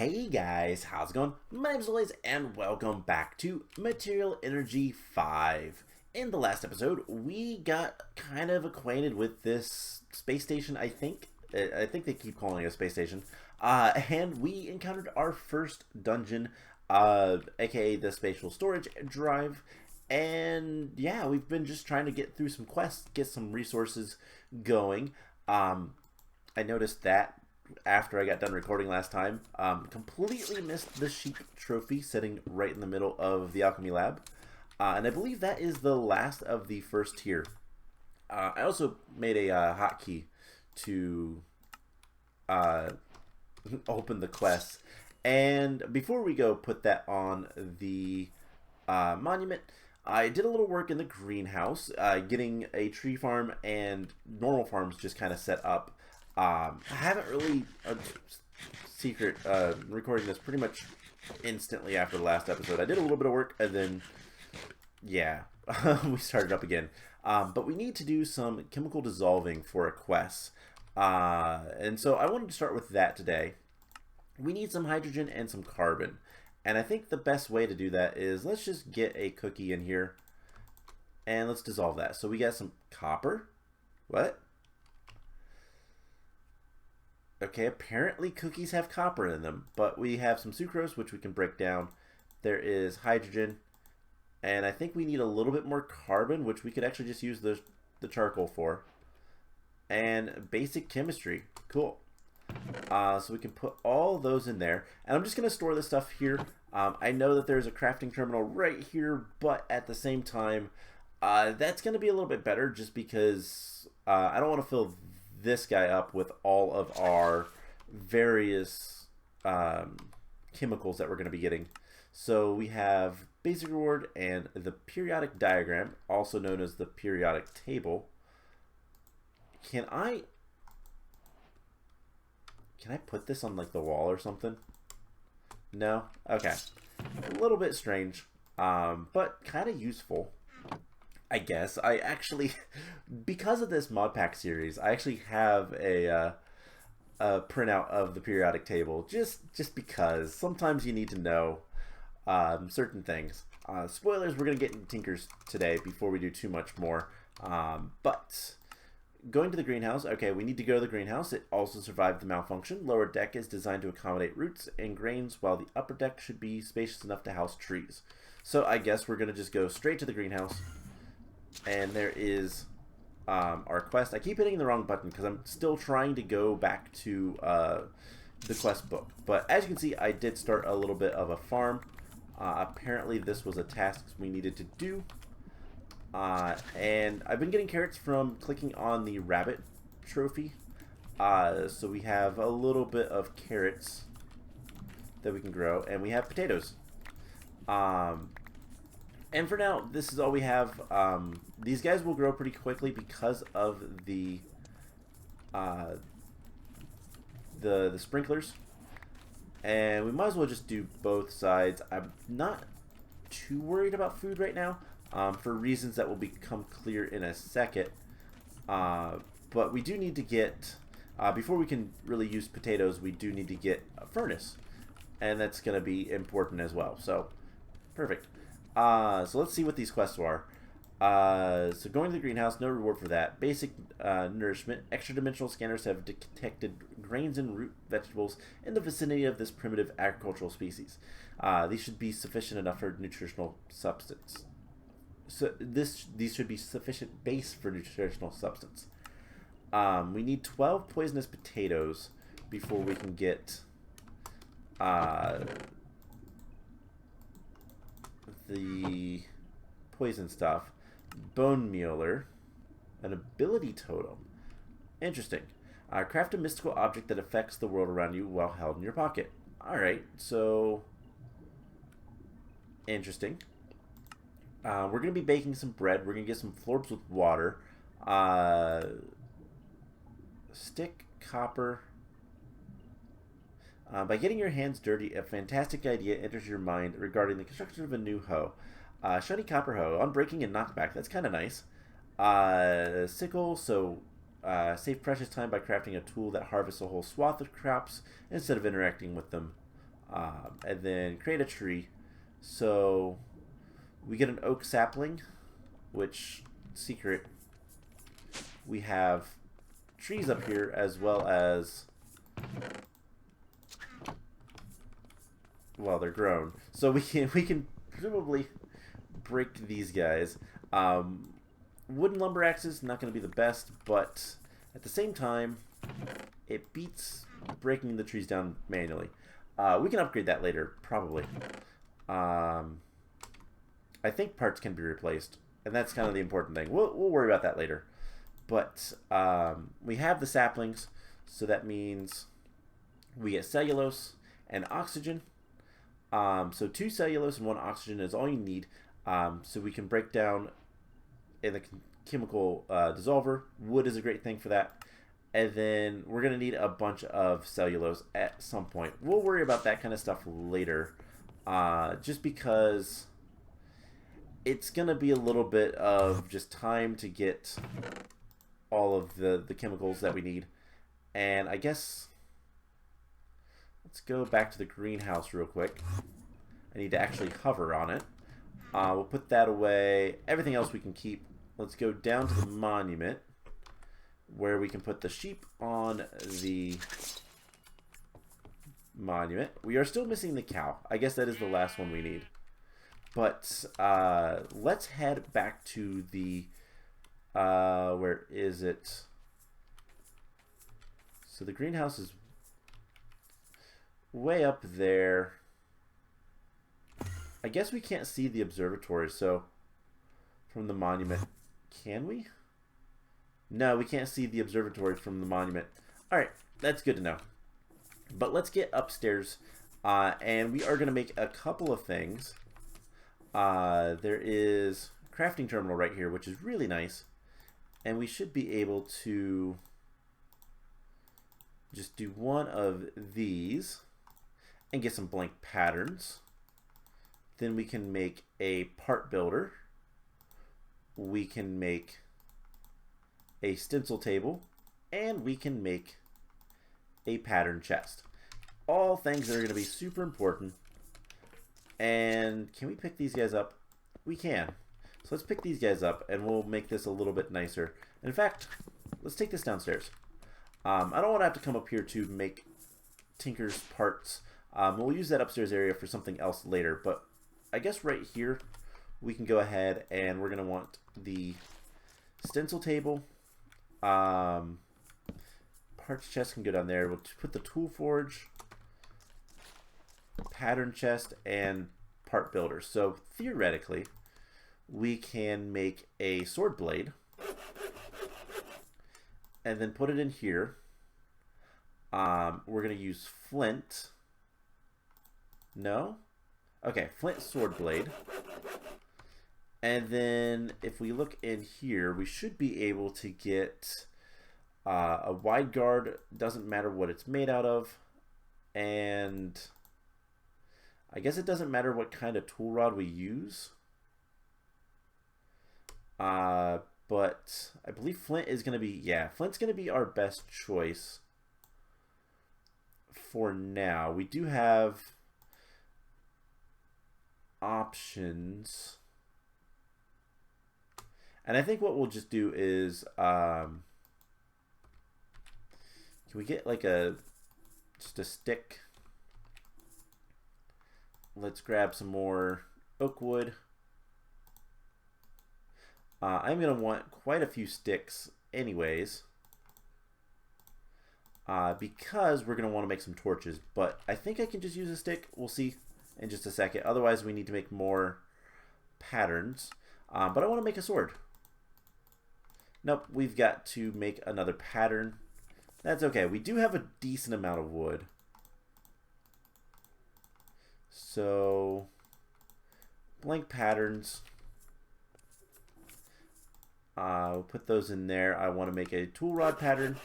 Hey guys, how's it going? My name's Liz and welcome back to Material Energy 5. In the last episode, we got kind of acquainted with this space station, I think. I think they keep calling it a space station. And we encountered our first dungeon, aka the Spatial storage drive. And yeah, we've been just trying to get through some quests, get some resources going. I noticed that after I got done recording last time, completely missed the sheep trophy sitting right in the middle of the alchemy lab. And I believe that is the last of the first tier. I also made a hotkey to open the quests. And before we go put that on the monument, I did a little work in the greenhouse, getting a tree farm and normal farms just kind of set up. I haven't really secret recording this pretty much instantly after the last episode. I did a little bit of work and then yeah, we started up again. But we need to do some chemical dissolving for a quest. And so I wanted to start with that today. We need some hydrogen and some carbon. And I think the best way to do that is let's just get a cookie in here and let's dissolve that. So we got some copper. What? Okay, apparently cookies have copper in them, but we have some sucrose, which we can break down. There is hydrogen, and I think we need a little bit more carbon, which we could actually just use the charcoal for. And basic chemistry. Cool. So we can put all those in there. And I'm just going to store this stuff here. I know that there's a crafting terminal right here, but at the same time, that's going to be a little bit better just because I don't want to fill this guy up with all of our various chemicals that we're going to be getting. So we have basic reward and the periodic diagram, also known as the periodic table. Can I put this on like the wall or something? No? Okay. A little bit strange, but kind of useful, I guess. I actually, because of this modpack series, I actually have a printout of the periodic table just because sometimes you need to know certain things. Spoilers, we're going to get into Tinkers today before we do too much more. But going to the greenhouse, okay, we need to go to the greenhouse. It also survived the malfunction. Lower deck is designed to accommodate roots and grains, while the upper deck should be spacious enough to house trees. So I guess we're going to just go straight to the greenhouse. And there is our quest. I keep hitting the wrong button because I'm still trying to go back to the quest book. But as you can see, I did start a little bit of a farm. Apparently this was a task we needed to do. And I've been getting carrots from clicking on the rabbit trophy. So we have a little bit of carrots that we can grow. And we have potatoes. And for now, this is all we have. These guys will grow pretty quickly because of the sprinklers. And we might as well just do both sides. I'm not too worried about food right now, for reasons that will become clear in a second. But we do need to get, before we can really use potatoes, we do need to get a furnace. And that's going to be important as well. So, perfect. So let's see what these quests are. So going to the greenhouse, no reward for that. Basic nourishment. Extra dimensional scanners have detected grains and root vegetables in the vicinity of this primitive agricultural species. These should be sufficient enough for nutritional substance. So these should be sufficient base for nutritional substance. We need 12 poisonous potatoes before we can get the poison stuff. Bone mealer, an ability totem. Interesting. Craft a mystical object that affects the world around you while held in your pocket. Alright, so interesting. We're going to be baking some bread. We're going to get some florbs with water. Stick, copper. By getting your hands dirty, a fantastic idea enters your mind regarding the construction of a new hoe. Shiny copper hoe. Unbreaking and knockback. That's kind of nice. Sickle, so save precious time by crafting a tool that harvests a whole swath of crops instead of interacting with them and then create a tree. So we get an oak sapling, which, secret, we have trees up here as well as, well, they're grown. So we can presumably break these guys. Wooden lumber axes, not going to be the best, but at the same time, it beats breaking the trees down manually. We can upgrade that later, probably. I think parts can be replaced, and that's kind of the important thing. We'll worry about that later. But we have the saplings, so that means we get cellulose and oxygen. So 2 cellulose and 1 oxygen is all you need. So we can break down in the chemical dissolver. Wood is a great thing for that. And then we're going to need a bunch of cellulose at some point. We'll worry about that kind of stuff later. Just because it's going to be a little bit of just time to get all of the chemicals that we need. And I guess let's go back to the greenhouse real quick. I need to actually hover on it. We'll put that away. Everything else we can keep. Let's go down to the monument, where we can put the sheep on the monument. We are still missing the cow. I guess that is the last one we need. But let's head back to the... where is it? So the greenhouse is way up there. I guess we can't see the observatory, so from the monument. Can we? No, we can't see the observatory from the monument. Alright, that's good to know. But let's get upstairs, and we are going to make a couple of things. There is a crafting terminal right here, which is really nice. And we should be able to just do one of these and get some blank patterns. Then we can make a part builder. We can make a stencil table, and we can make a pattern chest. All things that are going to be super important. And can we pick these guys up? We can. So let's pick these guys up, and we'll make this a little bit nicer. In fact, let's take this downstairs. I don't want to have to come up here to make Tinker's parts. We'll use that upstairs area for something else later, but I guess right here we can go ahead and we're going to want the stencil table. Parts chest can go down there. We'll put the tool forge, pattern chest, and part builder. So theoretically, we can make a sword blade and then put it in here. We're going to use flint. No? Okay, flint sword blade. And then if we look in here, we should be able to get a wide guard. Doesn't matter what it's made out of. And I guess it doesn't matter what kind of tool rod we use. But I believe flint is going to be, yeah, flint's going to be our best choice for now. We do have options. And I think what we'll just do is, can we get like just a stick? Let's grab some more oak wood. I'm going to want quite a few sticks anyways, because we're going to want to make some torches. But I think I can just use a stick. We'll see in just a second. Otherwise, we need to make more patterns. But I want to make a sword. Nope, we've got to make another pattern. That's okay. We do have a decent amount of wood. So, blank patterns. We'll put those in there. I want to make a tool rod pattern.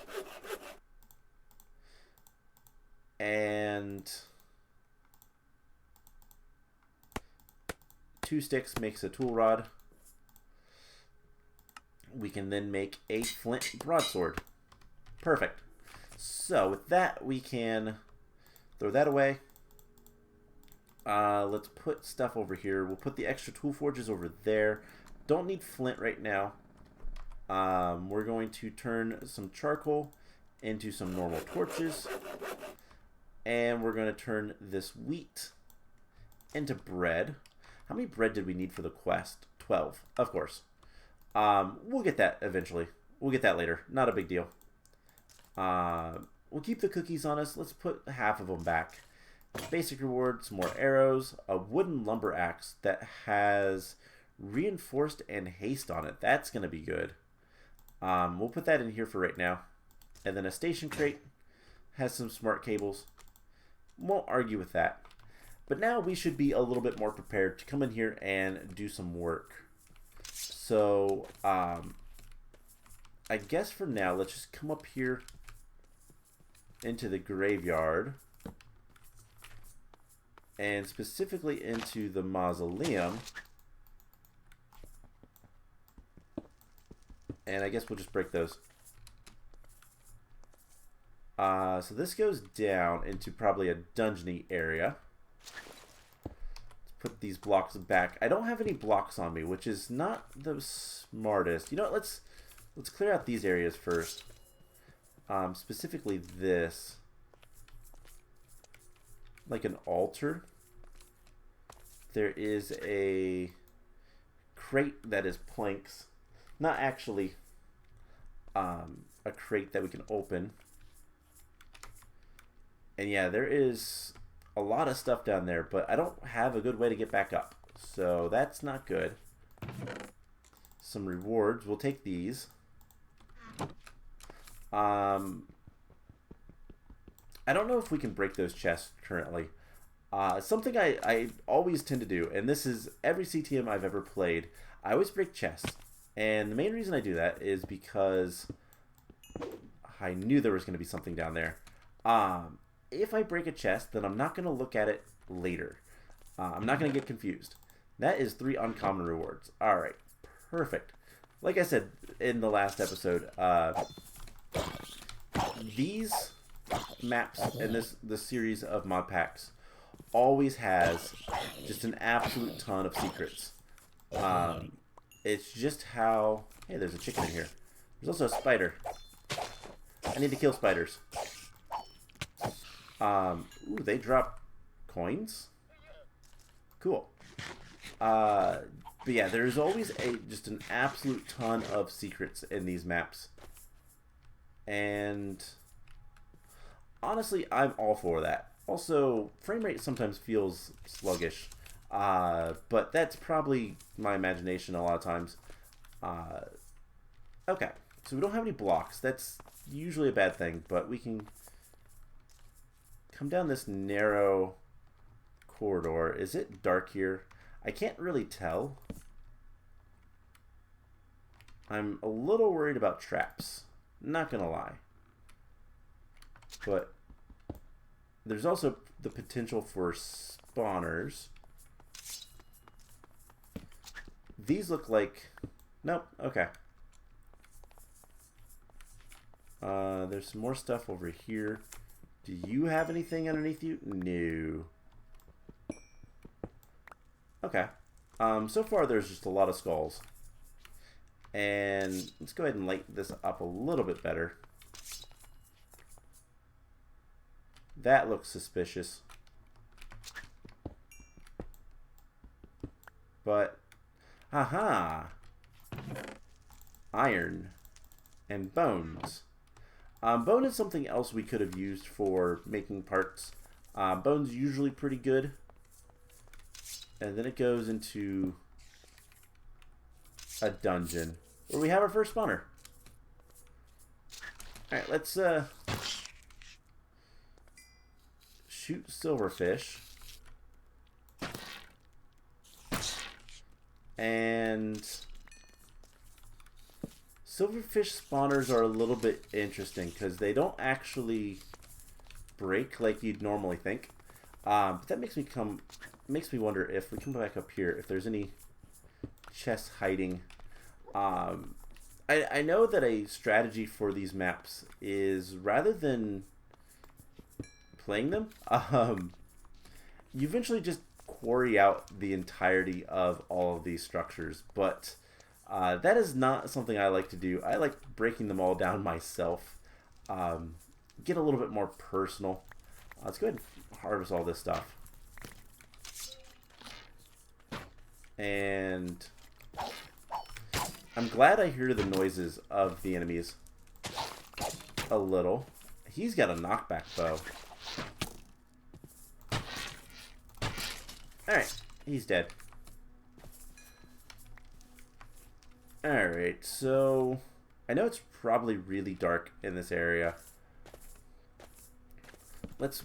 And 2 sticks makes a tool rod. We can then make a flint broadsword. Perfect. So with that, we can throw that away. Let's put stuff over here. We'll put the extra tool forges over there. Don't need flint right now. We're going to turn some charcoal into some normal torches. And we're going to turn this wheat into bread. How many bread did we need for the quest? 12, of course. We'll get that eventually. We'll get that later. Not a big deal. We'll keep the cookies on us. Let's put half of them back. Basic reward, some more arrows, a wooden lumber axe that has reinforced and haste on it. That's going to be good. We'll put that in here for right now. And then a station crate has some smart cables. Won't argue with that. But now we should be a little bit more prepared to come in here and do some work. So, I guess for now, let's just come up here into the graveyard. And specifically into the mausoleum. And I guess we'll just break those. So this goes down into probably a dungeony area. Let's put these blocks back. I don't have any blocks on me, which is not the smartest. You know what? Let's clear out these areas first. Specifically this. Like an altar. There is a crate that is planks. Not actually a crate that we can open. And yeah, there is a lot of stuff down there, but I don't have a good way to get back up. So that's not good. Some rewards. We'll take these. I don't know if we can break those chests currently. Something I always tend to do, and this is every CTM I've ever played, I always break chests. And the main reason I do that is because I knew there was going to be something down there. If I break a chest, then I'm not going to look at it later. I'm not going to get confused. That is 3 uncommon rewards. Alright, perfect. Like I said in the last episode, these maps and this series of mod packs always has just an absolute ton of secrets. It's just how... Hey, there's a chicken in here. There's also a spider. I need to kill spiders. Ooh, they drop coins? Cool. But yeah, there's always just an absolute ton of secrets in these maps. And honestly, I'm all for that. Also, frame rate sometimes feels sluggish. But that's probably my imagination a lot of times. Okay, so we don't have any blocks. That's usually a bad thing, but we can come down this narrow corridor. Is it dark here? I can't really tell. I'm a little worried about traps. Not gonna lie. But there's also the potential for spawners. These look like... Nope, okay. There's some more stuff over here. Do you have anything underneath you? No. Okay. So far there's just a lot of skulls. And let's go ahead and light this up a little bit better. That looks suspicious. But, aha! Iron and bones. Bone is something else we could have used for making parts. Bone's usually pretty good. And then it goes into a dungeon where we have our first spawner. Alright, let's shoot silverfish. And silverfish spawners are a little bit interesting because they don't actually break like you'd normally think. But that makes me wonder if we come back up here if there's any chests hiding. I know that a strategy for these maps is rather than playing them, you eventually just quarry out the entirety of all of these structures, but that is not something I like to do. I like breaking them all down myself. Get a little bit more personal. Let's go ahead and harvest all this stuff. And I'm glad I hear the noises of the enemies a little. He's got a knockback bow. Alright, he's dead. Alright, so I know it's probably really dark in this area. Let's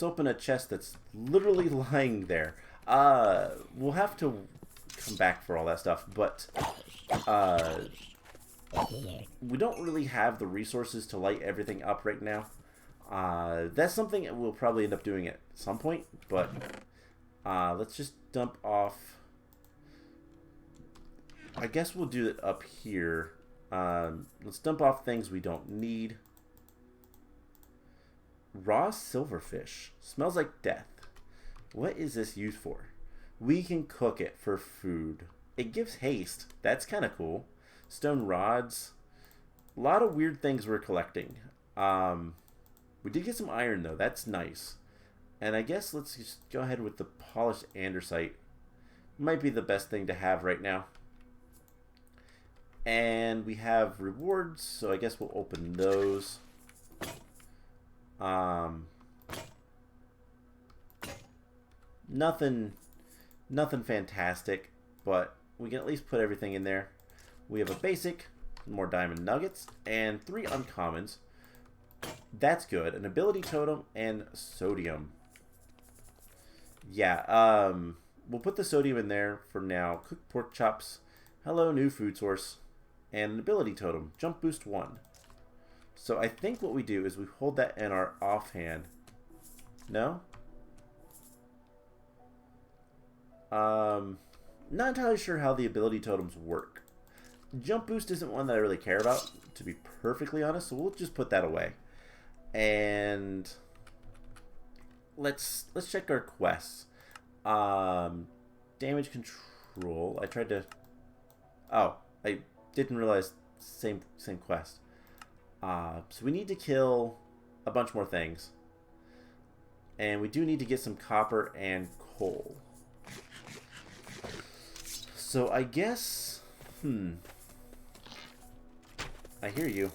open a chest that's literally lying there. We'll have to come back for all that stuff, but we don't really have the resources to light everything up right now. That's something that we'll probably end up doing at some point, but let's just dump off. I guess we'll do it up here. Let's dump off things we don't need. Raw silverfish. Smells like death. What is this used for? We can cook it for food. It gives haste. That's kind of cool. Stone rods. A lot of weird things we're collecting. We did get some iron though. That's nice. And I guess let's just go ahead with the polished andesite. Might be the best thing to have right now. And we have rewards, so I guess we'll open those. Nothing fantastic, but we can at least put everything in there. We have a basic, more diamond nuggets, and 3 uncommons. That's good. An ability totem and sodium. Yeah, we'll put the sodium in there for now. Cooked pork chops. Hello, new food source. And an ability totem. Jump boost 1. So I think what we do is we hold that in our offhand. No? Not entirely sure how the ability totems work. Jump boost isn't one that I really care about, to be perfectly honest, so we'll just put that away. And let's check our quests. Damage control. I tried to. Oh, I didn't realize same quest. So we need to kill a bunch more things, and we do need to get some copper and coal. So I guess, I hear you.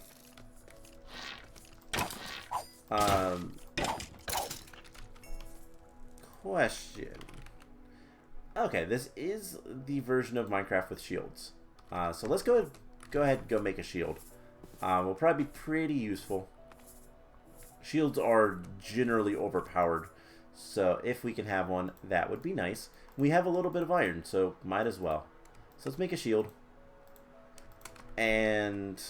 Question. Okay, this is the version of Minecraft with shields. So let's go ahead and go make a shield. Will probably be pretty useful. Shields are generally overpowered, so if we can have one, that would be nice. We have a little bit of iron, so might as well. So let's make a shield. And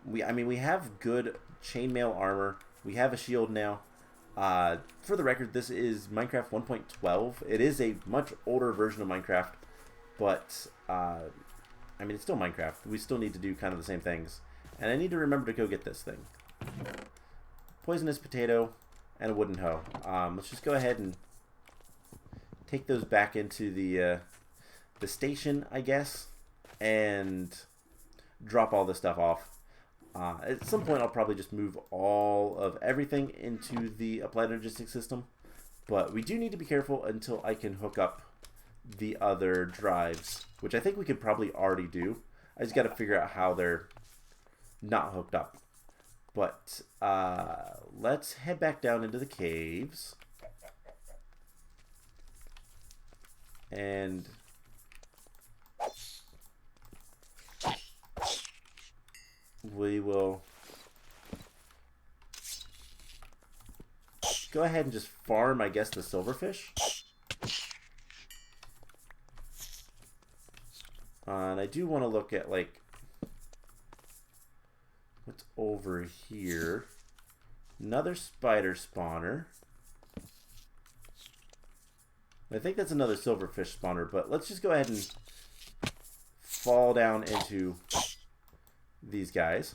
we have good chainmail armor. We have a shield now. For the record, this is Minecraft 1.12. It is a much older version of Minecraft, but it's still Minecraft. We still need to do kind of the same things. And I need to remember to go get this thing. Poisonous potato and a wooden hoe. Let's just go ahead and take those back into the station, I guess, and drop all this stuff off. At some point, I'll probably just move all of everything into the applied energistic system. But we do need to be careful until I can hook up the other drives, which I think we could probably already do. I just got to figure out how they're not hooked up. But let's head back down into the caves. And we will go ahead and just farm, I guess, the silverfish. And I do want to look at, like, what's over here. Another spider spawner. I think that's another silverfish spawner, but let's just go ahead and fall down into these guys.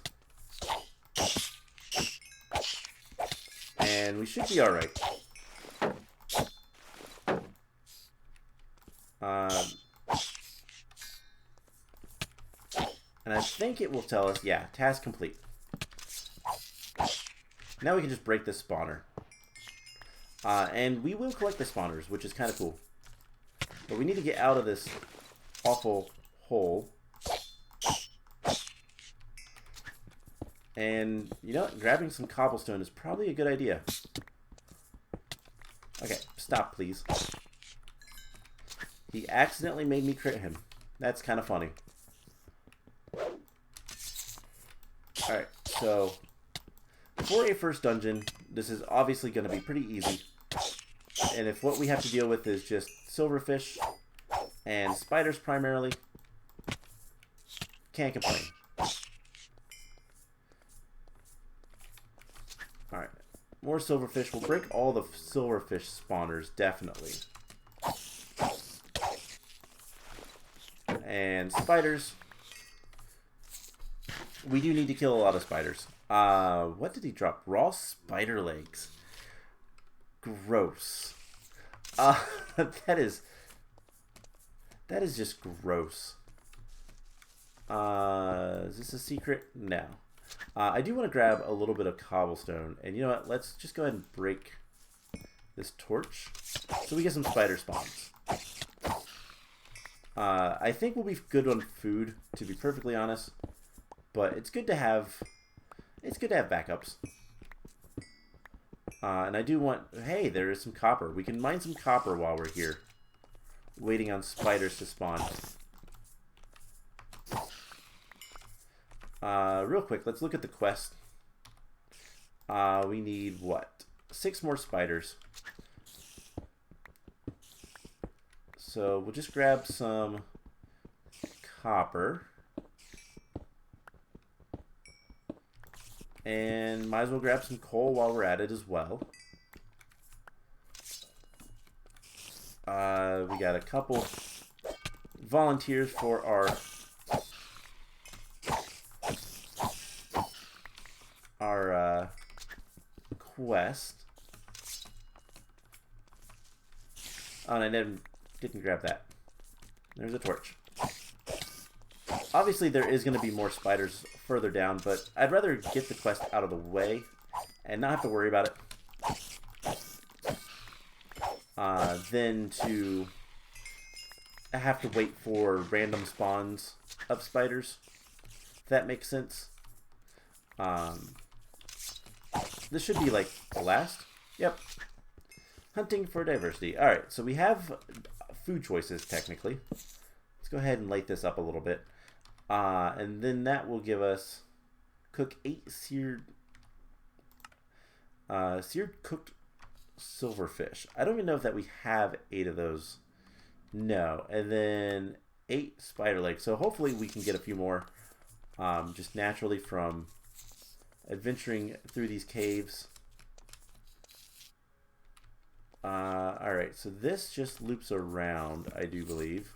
And we should be alright. think it will tell us, yeah, task complete. Now we can just break this spawner. And we will collect the spawners, which is kind of cool. But we need to get out of this awful hole. And, you know what? Grabbing some cobblestone is probably a good idea. Okay, stop, please. He accidentally made me crit him. That's kind of funny. Alright, so for a first dungeon, this is obviously going to be pretty easy. And if what we have to deal with is just silverfish and spiders primarily, can't complain. Alright, more silverfish. We'll break all the silverfish spawners, definitely. And spiders. We do need to kill a lot of spiders. What did he drop? Raw spider legs. Gross. That is just gross. Is this a secret? No. I do want to grab a little bit of cobblestone. And you know what? Let's just go ahead and break this torch so we get some spider spawns. I think we'll be good on food, to be perfectly honest. But it's good to have backups. And I do want... Hey, there is some copper. We can mine some copper while we're here, waiting on spiders to spawn. Real quick, let's look at the quest. We need, what? 6 more spiders. So we'll just grab some copper. And might as well grab some coal while we're at it as well. We got a couple volunteers for our quest. Oh, and I didn't grab that. There's a torch. Obviously, there is going to be more spiders further down, but I'd rather get the quest out of the way and not have to worry about it than to have to wait for random spawns of spiders, if that makes sense. This should be like the last. Yep. Hunting for diversity. Alright, so we have food choices, technically. Let's go ahead and light this up a little bit. And then that will give us cook 8 seared cooked silverfish. I don't even know if that we have 8 of those. No. And then 8 spider legs. So hopefully we can get a few more just naturally from adventuring through these caves. Alright, so this just loops around, I do believe.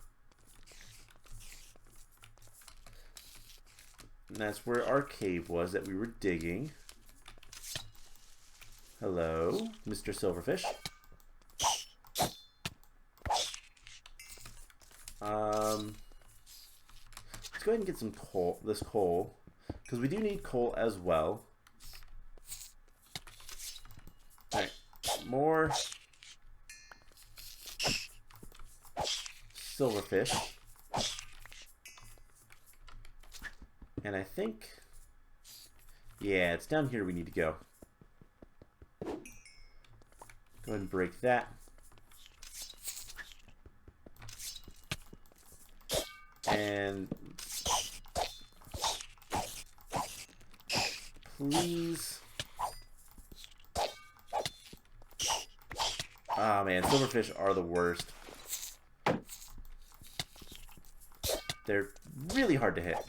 And that's where our cave was that we were digging. Hello, Mr. Silverfish. Let's go ahead and get some coal, this coal, because we do need coal as well. Alright, more silverfish. And I think, yeah, it's down here we need to go. Go ahead and break that. And please. Ah, man, silverfish are the worst. They're really hard to hit.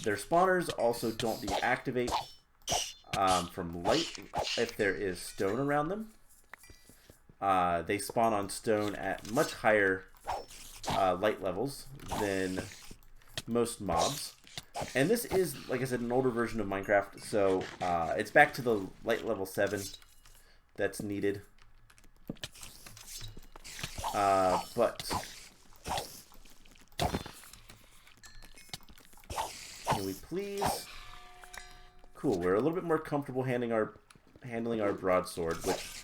Their spawners also don't deactivate from light if there is stone around them. They spawn on stone at much higher light levels than most mobs. And this is, like I said, an older version of Minecraft, so it's back to the light level 7 that's needed. But Can we please? Cool. We're a little bit more comfortable handling our broadsword, which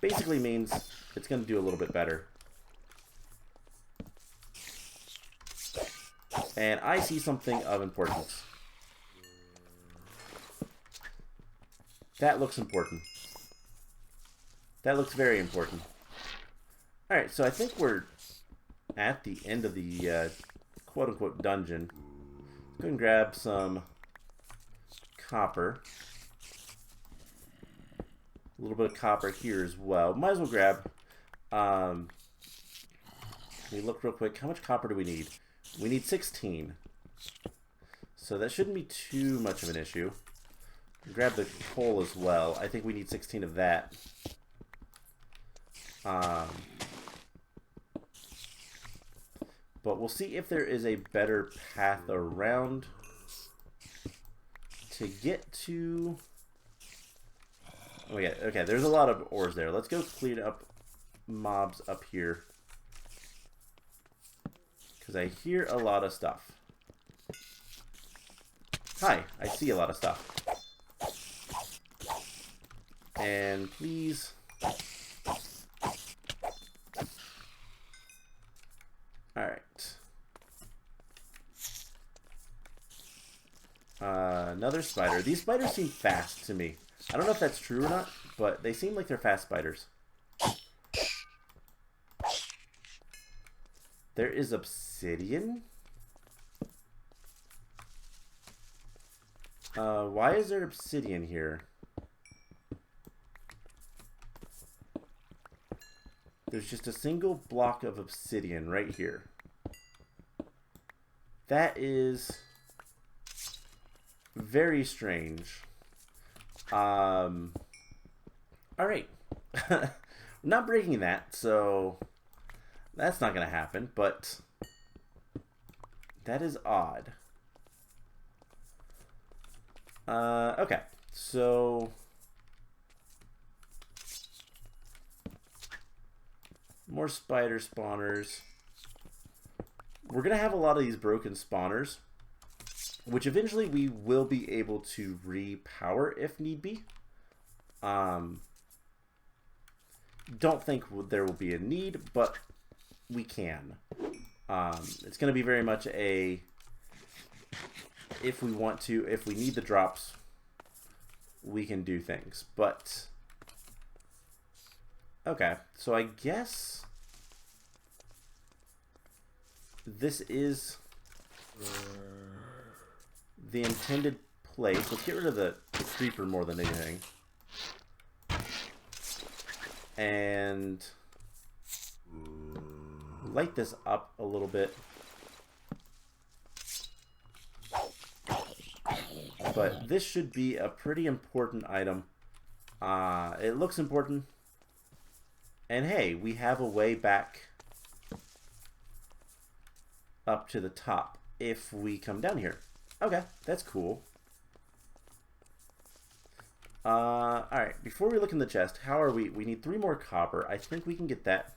basically means it's going to do a little bit better. And I see something of importance. That looks important. That looks very important. Alright, so I think we're at the end of the quote-unquote dungeon. Go and grab some copper. A little bit of copper here as well. Might as well grab... let me look real quick. How much copper do we need? We need 16. So that shouldn't be too much of an issue. Grab the coal as well. I think we need 16 of that. But we'll see if there is a better path around to get to... Oh, yeah. Okay, there's a lot of ores there. Let's go clean up mobs up here. Because I hear a lot of stuff. Hi, I see a lot of stuff. And please... Alright. Another spider. These spiders seem fast to me. I don't know if that's true or not, but they seem like they're fast spiders. There is obsidian? Why is there obsidian here? There's just a single block of obsidian right here. That is very strange. Alright. We're not breaking that, so that's not going to happen, but that is odd. Okay, so more spider spawners. We're going to have a lot of these broken spawners, which eventually we will be able to repower if need be. Don't think there will be a need, but we can. It's going to be very much a if we want to, if we need the drops, we can do things. But okay, so I guess this is the intended place. Let's get rid of the creeper more than anything. And light this up a little bit. But this should be a pretty important item. It looks important. And hey, we have a way back up to the top if we come down here. Okay, that's cool. Alright, before we look in the chest, how are we? We need 3 more copper. I think we can get that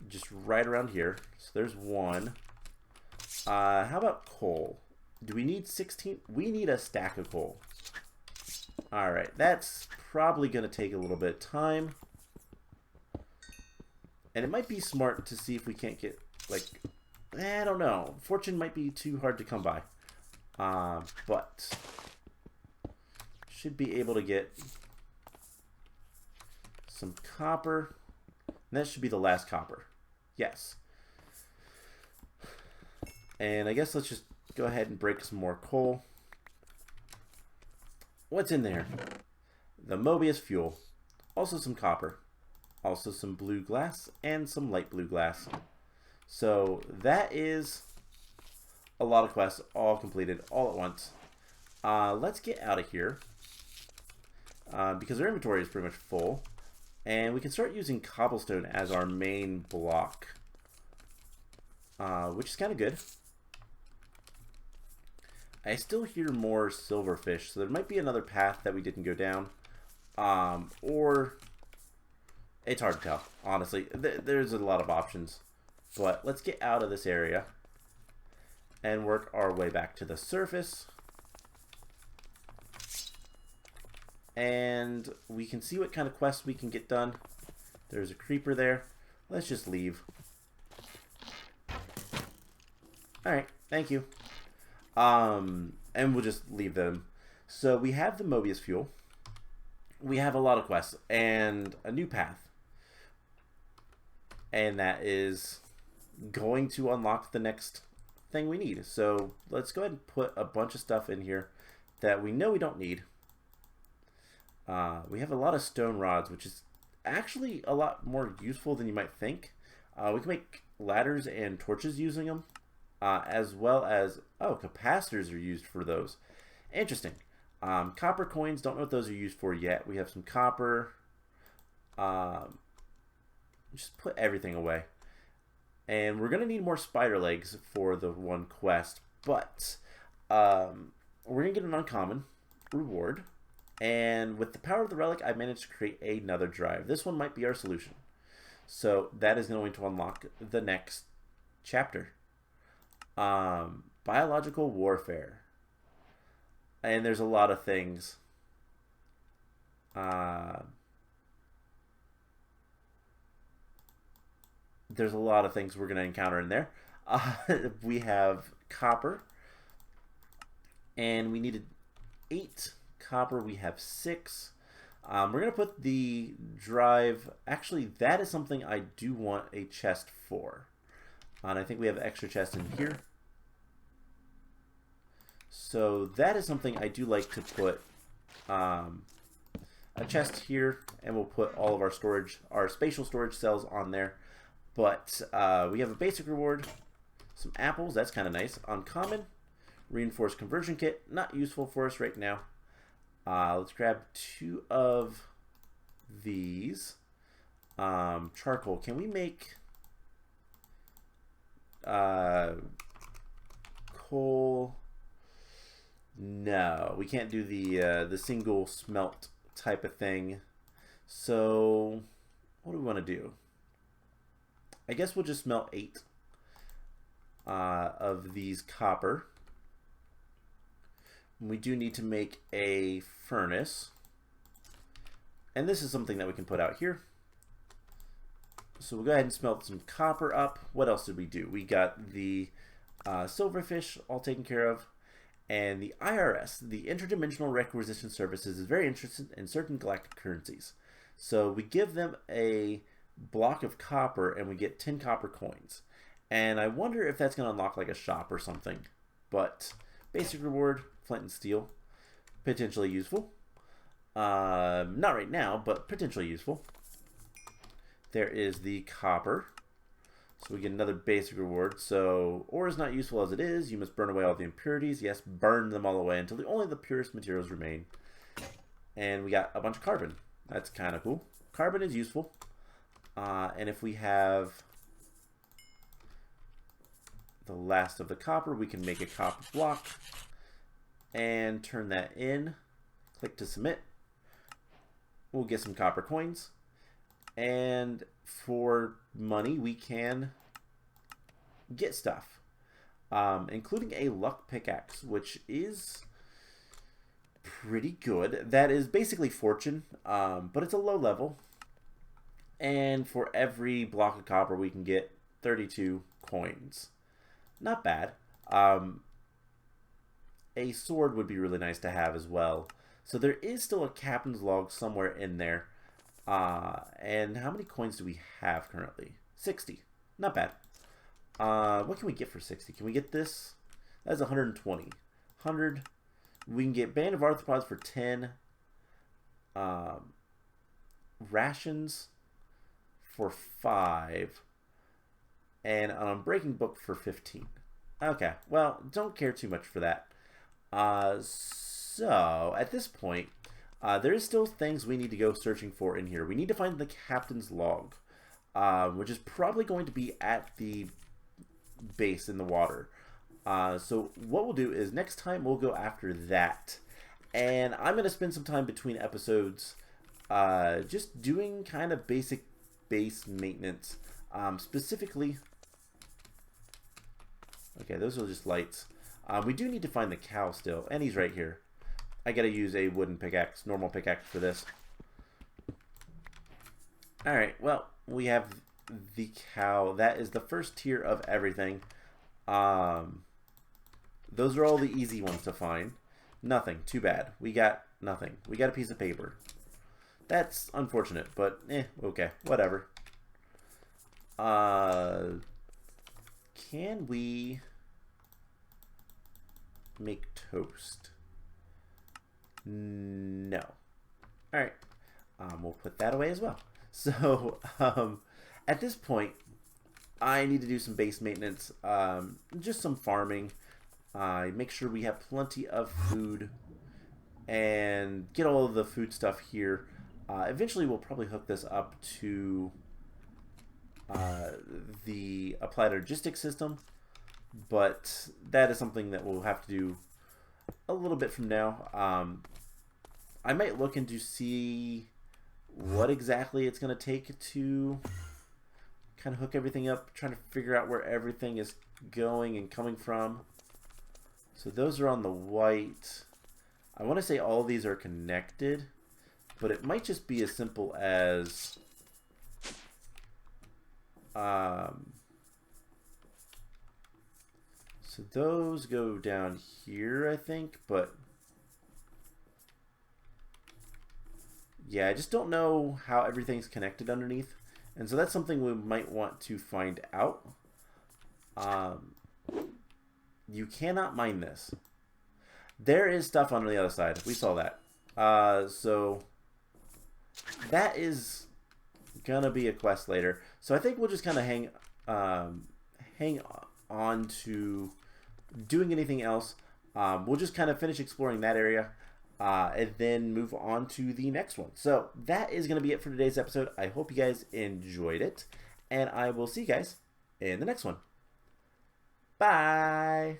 just right around here. So there's 1. How about coal? Do we need 16? We need a stack of coal. Alright, that's probably going to take a little bit of time. And it might be smart to see if we can't get, like, I don't know. Fortune might be too hard to come by. But should be able to get some copper. And that should be the last copper. Yes. And I guess let's just go ahead and break some more coal. What's in there? The Mobius fuel. Also some copper. Also some blue glass and some light blue glass. So that is a lot of quests all completed all at once. Let's get out of here. Because our inventory is pretty much full. And we can start using cobblestone as our main block. Which is kind of good. I still hear more silverfish, so there might be another path that we didn't go down. Or it's hard to tell, honestly. There's a lot of options. But let's get out of this area. and work our way back to the surface. And we can see what kind of quests we can get done. There's a creeper there. Let's just leave. Alright, thank you. And we'll just leave them. So we have the Mobius fuel. We have a lot of quests and a new path. And that is going to unlock the next thing we need. So let's go ahead and put a bunch of stuff in here that we know we don't need. We have a lot of stone rods, which is actually a lot more useful than you might think. We can make ladders and torches using them, as well as, oh, capacitors are used for those. Interesting. Copper coins, don't know what those are used for yet. We have some copper. Just put everything away. And we're going to need more spider legs for the one quest, but we're going to get an uncommon reward. And with the power of the relic, I managed to create another drive. This one might be our solution. So that is going to unlock the next chapter. Biological warfare. And there's a lot of things. There's a lot of things we're going to encounter in there. We have copper. And we needed 8 copper. We have 6. We're going to put the drive. Actually, that is something I do want a chest for. And I think we have extra chests in here. So that is something I do like to put a chest here. And we'll put all of our storage, our spatial storage cells on there. But we have a basic reward. Some apples. That's kind of nice. Uncommon. Reinforced conversion kit. Not useful for us right now. Let's grab 2 of these. Charcoal. Can we make coal? No, we can't do the single smelt type of thing. So what do we want to do? I guess we'll just smelt 8 of these copper. We do need to make a furnace. And this is something that we can put out here. So we'll go ahead and smelt some copper up. What else did we do? We got the silverfish all taken care of. And the IRS, the Interdimensional Requisition Services, is very interested in certain galactic currencies. So we give them a block of copper and we get 10 copper coins. And I wonder if that's going to unlock like a shop or something. But basic reward, flint and steel, potentially useful. Not right now, but potentially useful. There is the copper. So we get another basic reward. So ore is not useful as it is. You must burn away all the impurities. Yes, burn them all away until only the purest materials remain. And we got a bunch of carbon. That's kind of cool. Carbon is useful. And if we have the last of the copper, we can make a copper block and turn that in. Click to submit. We'll get some copper coins. And for money, we can get stuff, including a luck pickaxe, which is pretty good. That is basically fortune, but it's a low level. And for every block of copper, we can get 32 coins. Not bad. A sword would be really nice to have as well. So there is still a captain's log somewhere in there. And how many coins do we have currently? 60. Not bad. What can we get for 60? Can we get this? That's 120. 100. We can get Band of Arthropods for 10. Rations for 5. And an Unbreaking Book for 15. Okay. Well, don't care too much for that. So, at this point, there is still things we need to go searching for in here. We need to find the captain's log, which is probably going to be at the base in the water. So what we'll do is next time we'll go after that. And I'm going to spend some time between episodes just doing kind of basic base maintenance. Specifically, Okay, those are just lights. We do need to find the cow still, and he's right here. I gotta use a wooden pickaxe, normal pickaxe for this. Alright, well, we have the cow. That is the first tier of everything. Those are all the easy ones to find. Nothing. Too bad. We got nothing. We got a piece of paper. That's unfortunate, but okay, whatever. Can we make toast? No. Alright. We'll put that away as well. So, at this point, I need to do some base maintenance, just some farming, make sure we have plenty of food, and get all of the food stuff here. Eventually, we'll probably hook this up to the applied Energistic system, but that is something that we'll have to do a little bit from now. I might look into see what exactly it's going to take to kind of hook everything up, trying to figure out where everything is going and coming from. So those are on the white. I want to say all these are connected, but it might just be as simple as so those go down here, I think, but yeah, I just don't know how everything's connected underneath. And so that's something we might want to find out. You cannot mine this. There is stuff on the other side. We saw that. So that is gonna be a quest later. So I think we'll just kind of hang on to doing anything else. We'll just kind of finish exploring that area. And then move on to the next one. So that is going to be it for today's episode. I hope you guys enjoyed it, and I will see you guys in the next one. Bye!